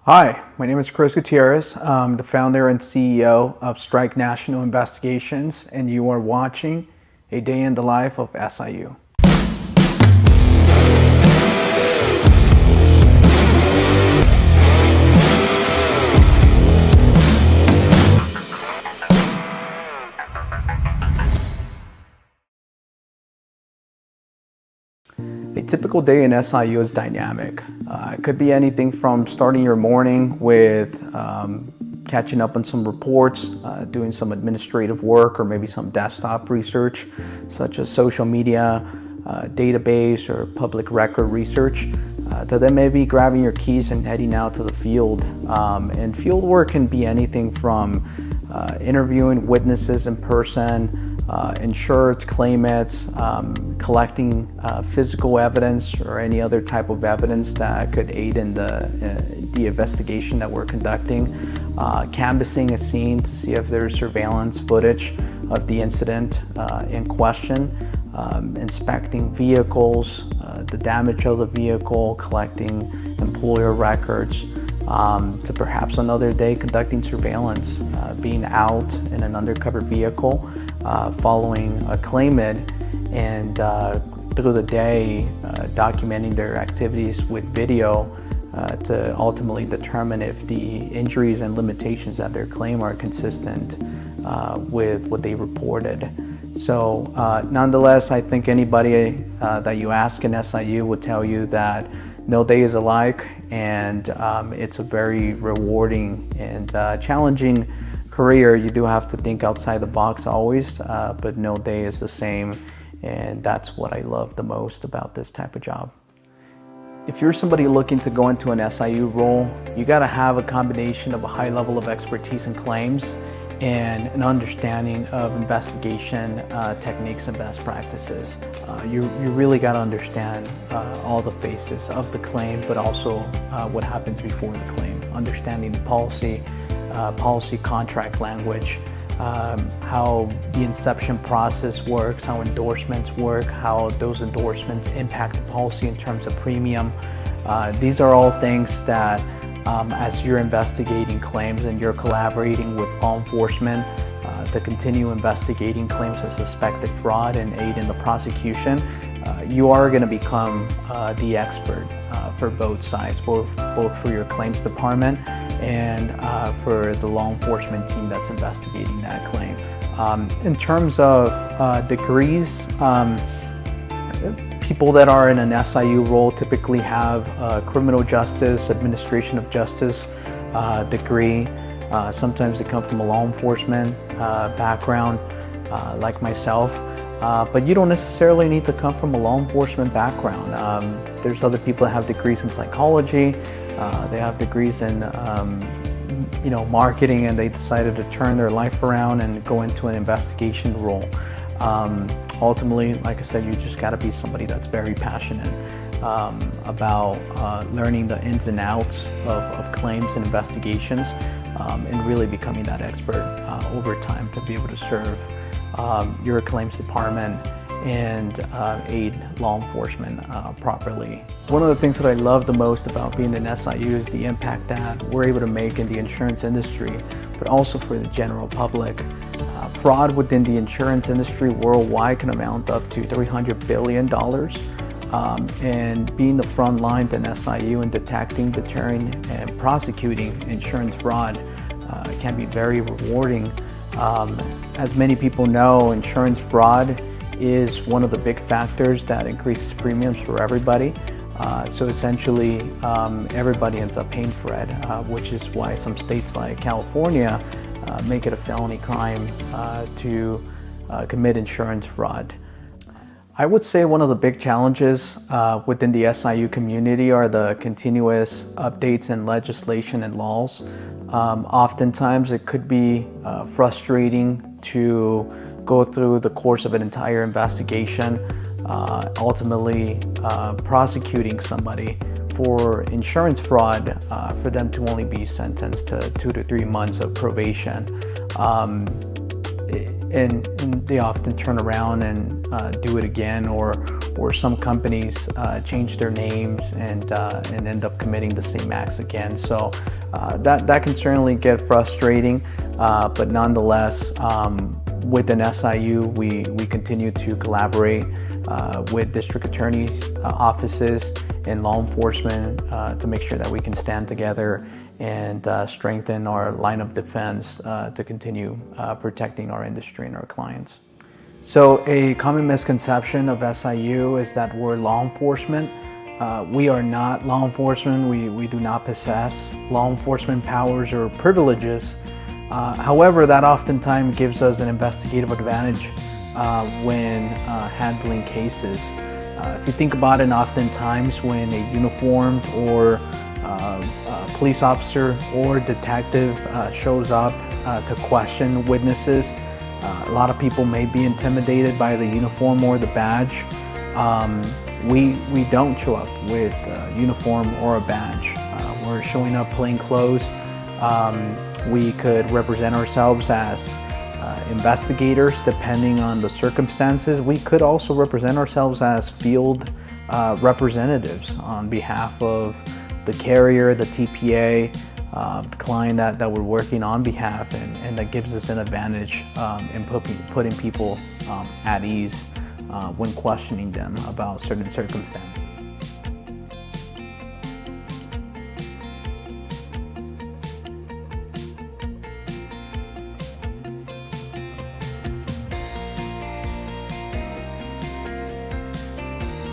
Hi, my name is Chris Gutierrez. I'm the founder and CEO of Strike National Investigations, and you are watching A Day in the Life of SIU. A typical day in SIU is dynamic. It could be anything from starting your morning with catching up on some reports, doing some administrative work, or maybe some desktop research, such as social media, database, or public record research, to then maybe grabbing your keys and heading out to the field. And field work can be anything from interviewing witnesses in person, insureds, claimants, collecting physical evidence or any other type of evidence that could aid in the investigation that we're conducting, canvassing a scene to see if there's surveillance footage of the incident in question, inspecting vehicles, the damage of the vehicle, collecting employer records, to perhaps another day conducting surveillance, being out in an undercover vehicle, following a claimant, and through the day documenting their activities with video to ultimately determine if the injuries and limitations that their claim are consistent with what they reported. So nonetheless, I think anybody that you ask in SIU will tell you that no day is alike, and it's a very rewarding and challenging career. You do have to think outside the box always, but no day is the same, and that's what I love the most about this type of job. If you're somebody looking to go into an SIU role, you got to have a combination of a high level of expertise in claims and an understanding of investigation techniques and best practices. You really got to understand all the phases of the claim, but also what happens before the claim, understanding the policy contract language, how the inception process works, how endorsements work, how those endorsements impact the policy in terms of premium. These are all things that as you're investigating claims and you're collaborating with law enforcement to continue investigating claims of suspected fraud and aid in the prosecution, you are going to become the expert for both sides, both for your claims department and for the law enforcement team that's investigating that claim. In terms of degrees, people that are in an SIU role typically have a criminal justice, administration of justice degree. Sometimes they come from a law enforcement background, like myself. But you don't necessarily need to come from a law enforcement background. There's other people that have degrees in psychology. They have degrees in marketing, and they decided to turn their life around and go into an investigation role. Ultimately, like I said, you just got to be somebody that's very passionate about learning the ins and outs of claims and investigations, and really becoming that expert over time to be able to serve your claims department and aid law enforcement properly. One of the things that I love the most about being in SIU is the impact that we're able to make in the insurance industry, but also for the general public. Fraud within the insurance industry worldwide can amount up to $300 billion. And being the front line in SIU in detecting, deterring, and prosecuting insurance fraud can be very rewarding. As many people know, insurance fraud is one of the big factors that increases premiums for everybody. So essentially, everybody ends up paying for it, which is why some states like California make it a felony crime to commit insurance fraud. I would say one of the big challenges within the SIU community are the continuous updates in legislation and laws. Oftentimes it could be frustrating to go through the course of an entire investigation, ultimately prosecuting somebody for insurance fraud, for them to only be sentenced to 2 to 3 months of probation. And they often turn around and do it again, or some companies change their names and end up committing the same acts again. So that can certainly get frustrating, but nonetheless, within SIU, we continue to collaborate with district attorneys' offices and law enforcement to make sure that we can stand together and strengthen our line of defense to continue protecting our industry and our clients. So a common misconception of SIU is that we're law enforcement. We are not law enforcement. We do not possess law enforcement powers or privileges. However, that oftentimes gives us an investigative advantage when handling cases. If you think about it, oftentimes when a uniformed or police officer or detective shows up to question witnesses, a lot of people may be intimidated by the uniform or the badge. We don't show up with a uniform or a badge. We're showing up plain clothes. We could represent ourselves as investigators depending on the circumstances. We could also represent ourselves as field representatives on behalf of the carrier, the TPA, the client that we're working on behalf, and that gives us an advantage in putting people at ease when questioning them about certain circumstances.